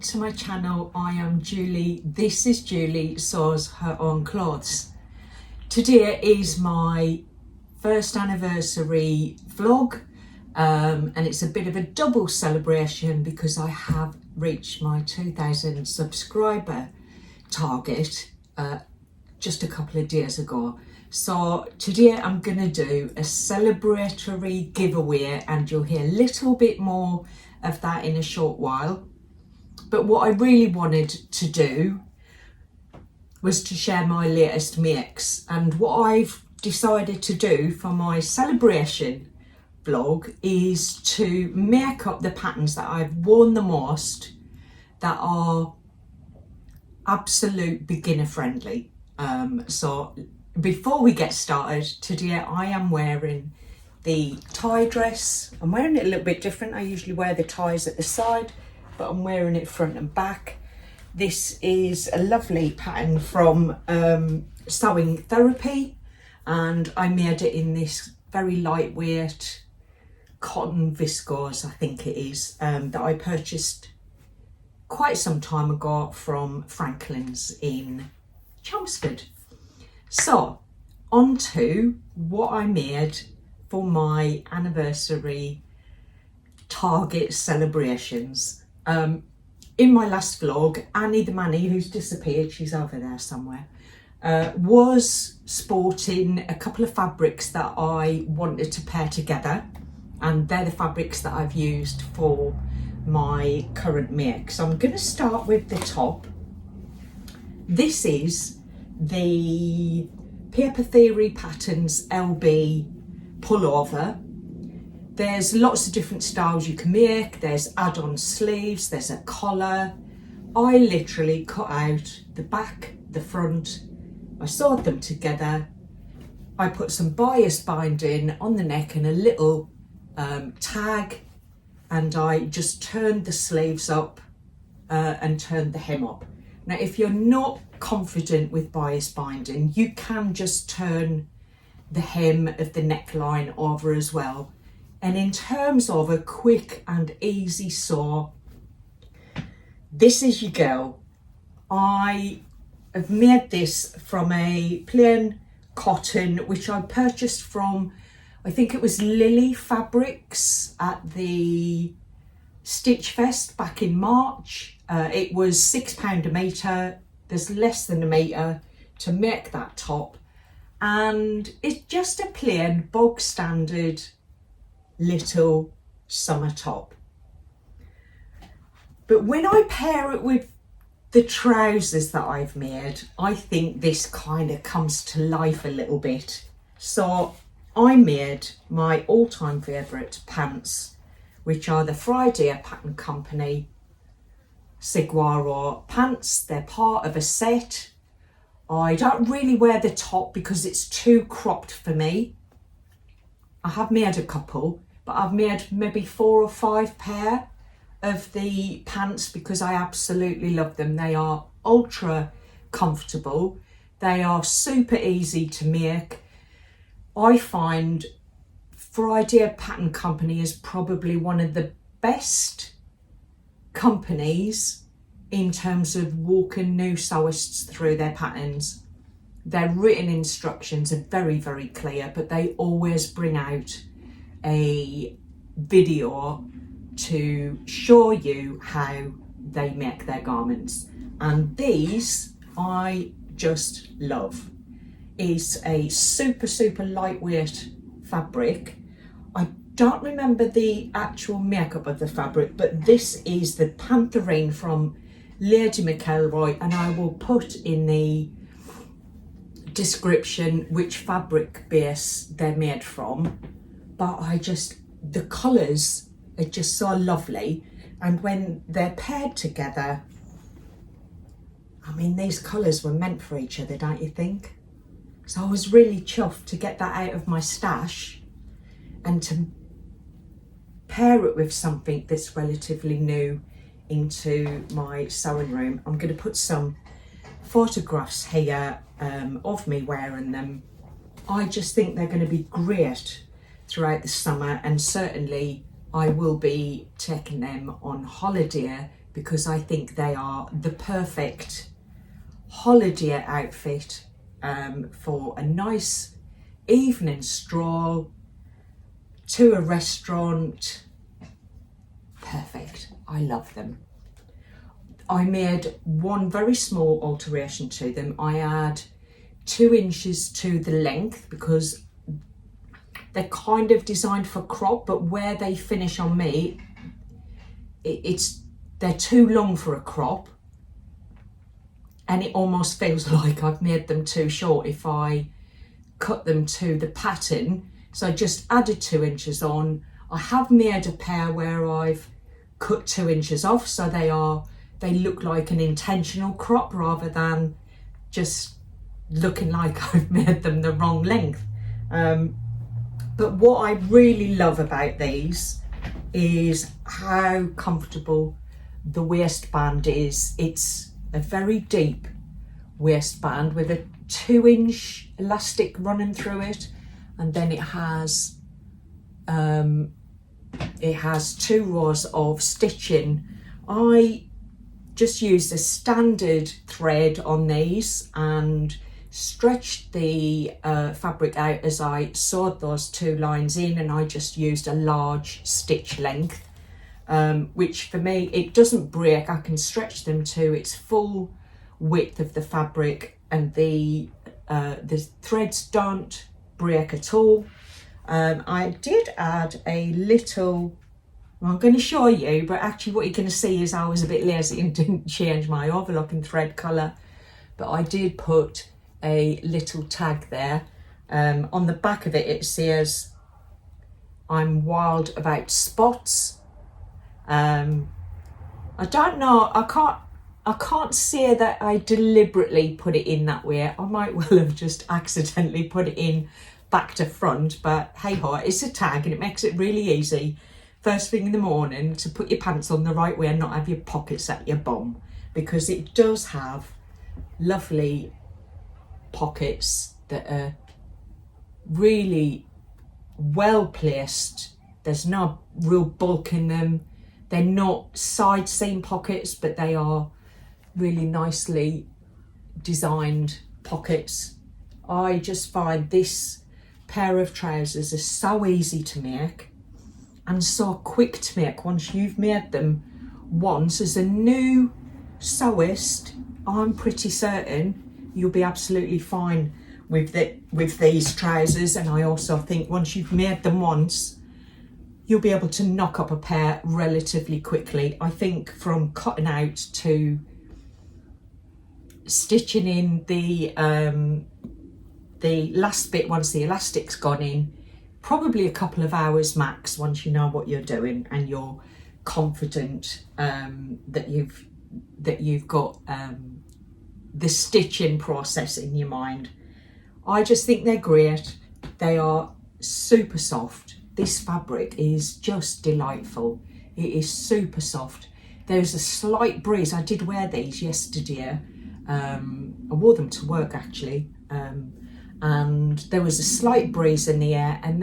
to my channel. I am Julie. This is Julie Sews Her Own Clothes. Today is my first anniversary vlog and it's a bit of a double celebration because I have reached my 2,000 subscriber target just a couple of days ago. So today I'm going to do a celebratory giveaway and you'll hear a little bit more of that in a short while. But what I really wanted to do was to share my latest makes, and what I've decided to do for my celebration vlog is to make up the patterns that I've worn the most that are absolute beginner friendly. So before we get started, today I am wearing the tie dress. I'm wearing it a little bit different. I usually wear the ties at the side, but I'm wearing it front and back. This is a lovely pattern from Sewing Therapy, and I made it in this very lightweight cotton viscose, I think it is, that I purchased quite some time ago from Franklin's in Chelmsford. So on to what I made for my anniversary target celebrations. In my last vlog, Annie the Manny, who's disappeared, she's over there somewhere, was sporting a couple of fabrics that I wanted to pair together, and they're the fabrics that I've used for my current make. So I'm going to start with the top. This is the Paper Theory Patterns LB pullover. There's lots of different styles you can make. There's add-on sleeves, there's a collar. I literally cut out the back, the front, I sewed them together. I put some bias binding on the neck and a little tag, and I just turned the sleeves up and turned the hem up. Now, if you're not confident with bias binding, you can just turn the hem of the neckline over as well. And in terms of a quick and easy sew, this is your girl. I have made this from a plain cotton, which I purchased from, I think it was Lily Fabrics at the Stitch Fest back in March. It was £6 a metre. There's less than a metre to make that top. And it's just a plain bog standard little summer top. But when I pair it with the trousers that I've made, I think this kind of comes to life a little bit. So I made my all-time favourite pants, which are the Friday Pattern Company Saguaro pants. They're part of a set. I don't really wear the top because it's too cropped for me. I have made a couple, but I've made maybe 4 or 5 pair of the pants because I absolutely love them. They are ultra comfortable. They are super easy to make. I find Friday Pattern Company is probably one of the best companies in terms of walking new sewists through their patterns. Their written instructions are very, very clear, but they always bring out a video to show you how they make their garments. And these I just love. It's a super, super lightweight fabric. I don't remember the actual makeup of the fabric, but this is the pantherine from Lady McElroy, and I will put in the description which fabric base they're made from. But the colours are just so lovely, and when they're paired together, I mean, these colours were meant for each other, don't you think? So I was really chuffed to get that out of my stash and to pair it with something that's relatively new into my sewing room. I'm going to put some photographs here of me wearing them. I just think they're going to be great throughout the summer, and certainly I will be taking them on holiday because I think they are the perfect holiday outfit for a nice evening stroll to a restaurant. Perfect. I love them. I made one very small alteration to them. I add 2 inches to the length because they're kind of designed for crop, but where they finish on me, they're too long for a crop, and it almost feels like I've made them too short if I cut them to the pattern. So I just added 2 inches on. I have made a pair where I've cut 2 inches off, so they look like an intentional crop rather than just looking like I've made them the wrong length. But what I really love about these is how comfortable the waistband is. It's a very deep waistband with a 2-inch elastic running through it, and then it has 2 rows of stitching. I just used a standard thread on these and stretched the fabric out as I sewed those 2 lines in, and I just used a large stitch length, which for me, it doesn't break. I can stretch them to its full width of the fabric, and the threads don't break at all. I did add a little, well, I'm going to show you, but actually what you're going to see is I was a bit lazy and didn't change my overlocking thread colour, but I did put a little tag there. On the back of it, it says, "I'm wild about spots." I don't know, I can't say that I deliberately put it in that way. I might well have just accidentally put it in back to front, but hey ho, it's a tag and it makes it really easy first thing in the morning to put your pants on the right way and not have your pockets at your bum, because it does have lovely pockets that are really well placed. There's no real bulk in them. They're not side seam pockets, but they are really nicely designed pockets. I just find this pair of trousers is so easy to make and so quick to make once you've made them once. As a new sewist, I'm pretty certain you'll be absolutely fine with these trousers, and I also think once you've made them once, you'll be able to knock up a pair relatively quickly. I think from cutting out to stitching in the last bit once the elastic's gone in, probably a couple of hours max once you know what you're doing and you're confident that you've got the stitching process in your mind. I just think they're great. They are super soft. This fabric is just delightful. It is super soft. There's a slight breeze. I did wear these yesterday. I wore them to work actually, and there was a slight breeze in the air, and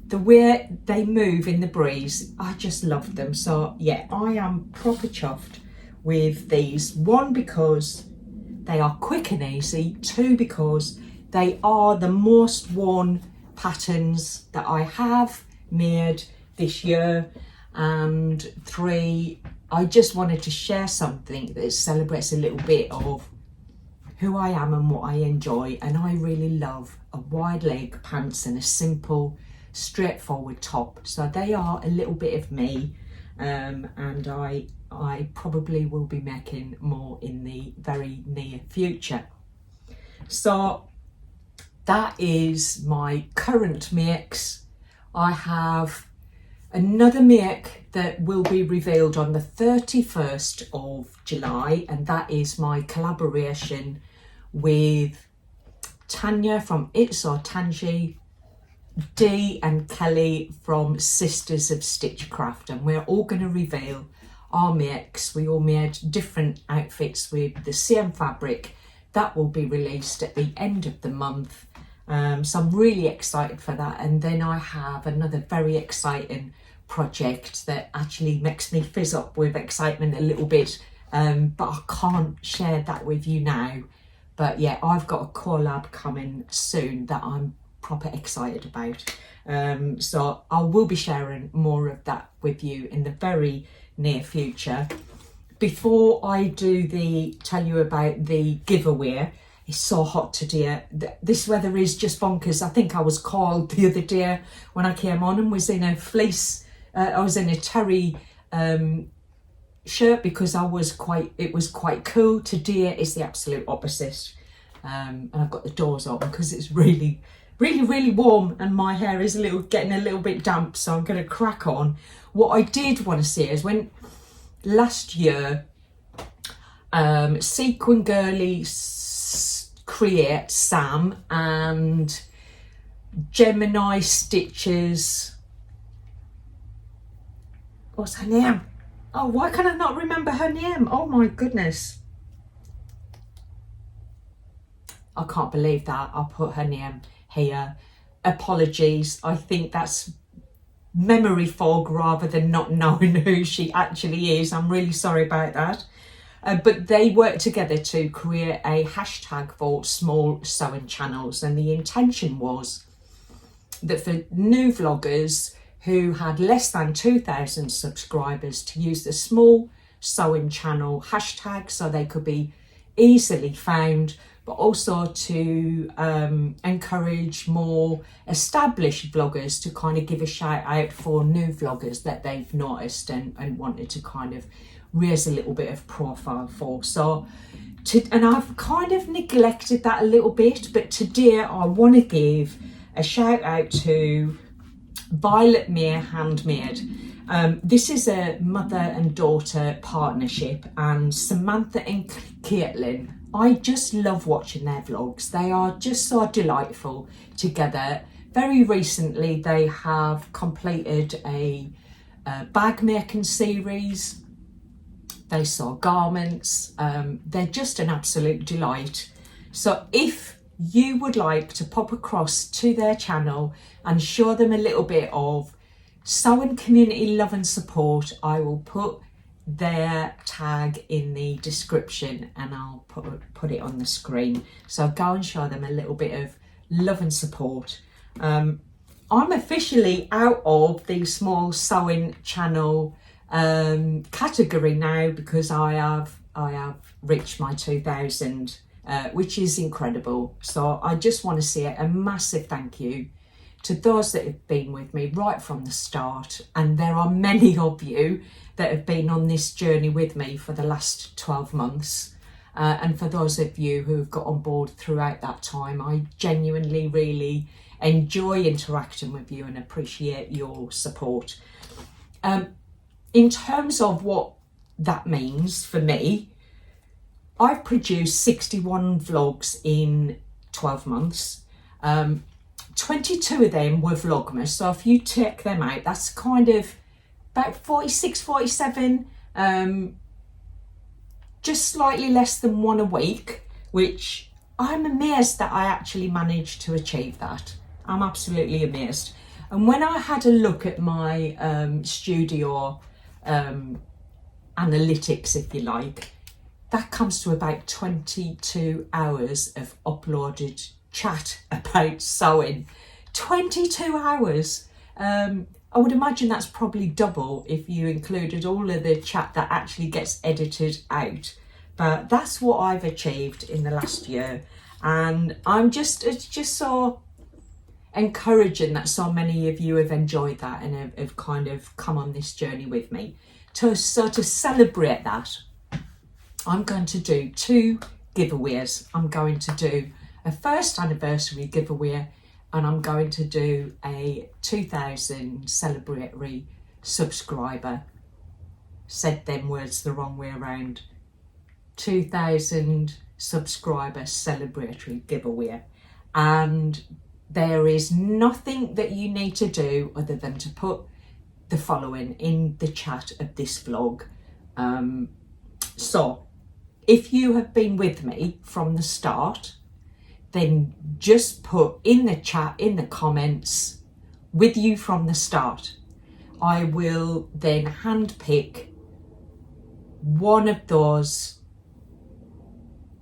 the way they move in the breeze, I just loved them. So yeah, I am proper chuffed with these. 1, because they are quick and easy. 2, because they are the most worn patterns that I have made this year. And 3, I just wanted to share something that celebrates a little bit of who I am and what I enjoy. And I really love a wide leg pants and a simple, straightforward top. So they are a little bit of me, and I probably will be making more in the very near future. So that is my current makes. I have another make that will be revealed on the 31st of July, and that is my collaboration with Tanya from It's Our Tangy, Dee and Kelly from Sisters of Stitchcraft, and we're all going to reveal our makes. We all made different outfits with the same fabric. That will be released at the end of the month. So I'm really excited for that. And then I have another very exciting project that actually makes me fizz up with excitement a little bit, but I can't share that with you now. But yeah, I've got a collab coming soon that I'm proper excited about. So I will be sharing more of that with you in the very near future. Before I tell you about the giveaway, it's so hot today. This weather is just bonkers. I think I was cold the other day when I came on and was in a fleece. I was in a terry shirt because it was quite cool. Today is the absolute opposite. And I've got the doors open because it's really, really, really warm and my hair is getting a little bit damp. So I'm going to crack on. What I did want to say is when last year, Sequin Girly Create Sam and Gemini Stitches, what's her name? Oh, why can I not remember her name? Oh my goodness. I can't believe that I put her name here. Apologies. I think that's memory fog rather than not knowing who she actually is. I'm really sorry about that. But they worked together to create a hashtag for small sewing channels, and the intention was that for new vloggers who had less than 2,000 subscribers to use the small sewing channel hashtag so they could be easily found, but also to encourage more established vloggers to kind of give a shout out for new vloggers that they've noticed and wanted to kind of raise a little bit of profile for. And I've kind of neglected that a little bit, but today I want to give a shout out to Violet Mere Handmade. This is a mother and daughter partnership, and Samantha and Caitlin, I just love watching their vlogs. They are just so delightful together. Very recently they have completed a bag making series. They sew garments. They're just an absolute delight. So if you would like to pop across to their channel and show them a little bit of sewing community love and support, I will put their tag in the description and I'll put it on the screen. So go and show them a little bit of love and support. I'm officially out of the small sewing channel category now because I have reached my 2,000, which is incredible. So I just want to say a massive thank you to those that have been with me right from the start, and there are many of you that have been on this journey with me for the last 12 months, and for those of you who have got on board throughout that time, I genuinely really enjoy interacting with you and appreciate your support. In terms of what that means for me, I've produced 61 vlogs in 12 months. 22 of them were Vlogmas, so if you take them out, that's kind of about 46, 47, just slightly less than one a week, which I'm amazed that I actually managed to achieve that. I'm absolutely amazed. And when I had a look at my studio analytics, if you like, that comes to about 22 hours of uploaded chat about sewing. 22 hours. I would imagine that's probably double if you included all of the chat that actually gets edited out. But that's what I've achieved in the last year, and it's just so encouraging that so many of you have enjoyed that and have kind of come on this journey with me. So to celebrate that, I'm going to do 2 giveaways. I'm going to do a first anniversary giveaway, and I'm going to do a 2,000 celebratory subscriber. Said them words the wrong way around. 2,000 subscriber celebratory giveaway. And there is nothing that you need to do other than to put the following in the chat of this vlog. So if you have been with me from the start, then just put in the chat, in the comments, with you from the start. I will then hand pick one of those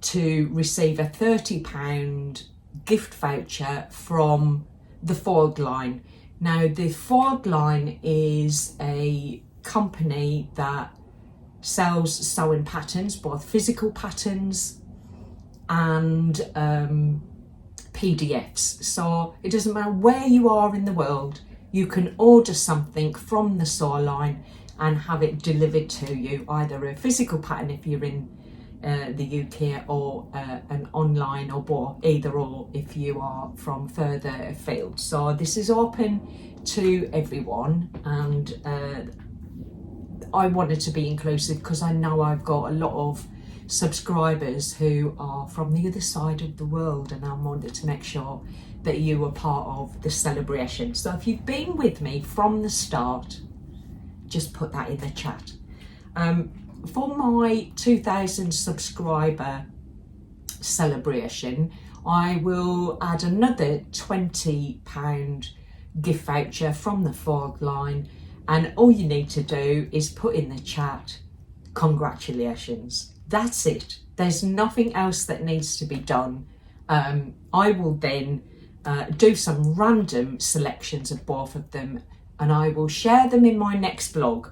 to receive a £30 gift voucher from the Foiled Line. Now, the Foiled Line is a company that sells sewing patterns, both physical patterns and PDFs. So it doesn't matter where you are in the world, you can order something from the sew line and have it delivered to you, either a physical pattern if you're in the UK, or an online, or both, either or if you are from further afield. So this is open to everyone, and I wanted to be inclusive because I know I've got a lot of subscribers who are from the other side of the world, and I wanted to make sure that you were part of the celebration. So if you've been with me from the start, just put that in the chat. For my 2000 subscriber celebration, I will add another £20 gift voucher from the Foiled Line, and all you need to do is put in the chat, congratulations. That's it. There's nothing else that needs to be done. I will then do some random selections of both of them, and I will share them in my next blog,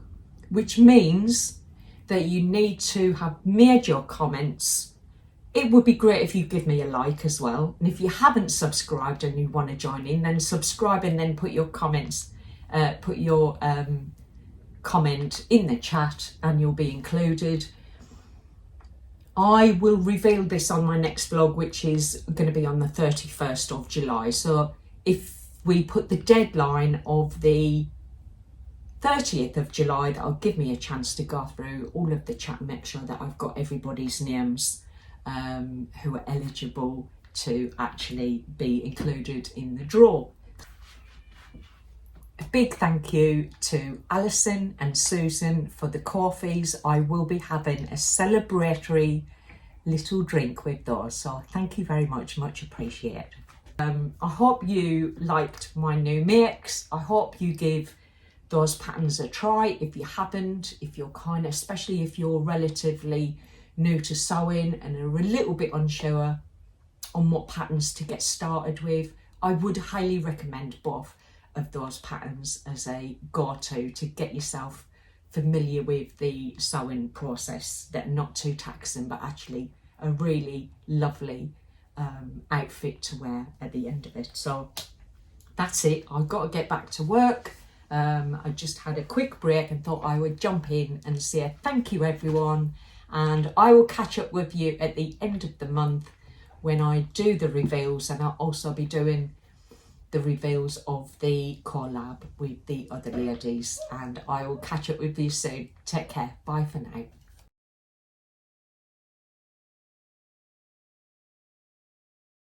which means that you need to have made your comments. It would be great if you give me a like as well. And if you haven't subscribed and you want to join in, then subscribe and then put your comments, put your comment in the chat, and you'll be included. I will reveal this on my next vlog, which is going to be on the 31st of July. So if we put the deadline of the 30th of July, that'll give me a chance to go through all of the chat and make sure that I've got everybody's names who are eligible to actually be included in the draw. A big thank you to Alison and Susan for the Kofis. I will be having a celebratory little drink with those, so thank you very much, much appreciated. I hope you liked my new makes. I hope you give those patterns a try if you haven't, if you're especially if you're relatively new to sewing and are a little bit unsure on what patterns to get started with. I would highly recommend both of those patterns as a go-to to get yourself familiar with the sewing process. That are not too taxing, but actually a really lovely outfit to wear at the end of it. So that's it. I've got to get back to work. I just had a quick break and thought I would jump in and say thank you everyone, and I will catch up with you at the end of the month when I do the reveals, and I'll also be doing the reveals of the collab with the other ladies, and I will catch up with you soon. Take care. Bye for now.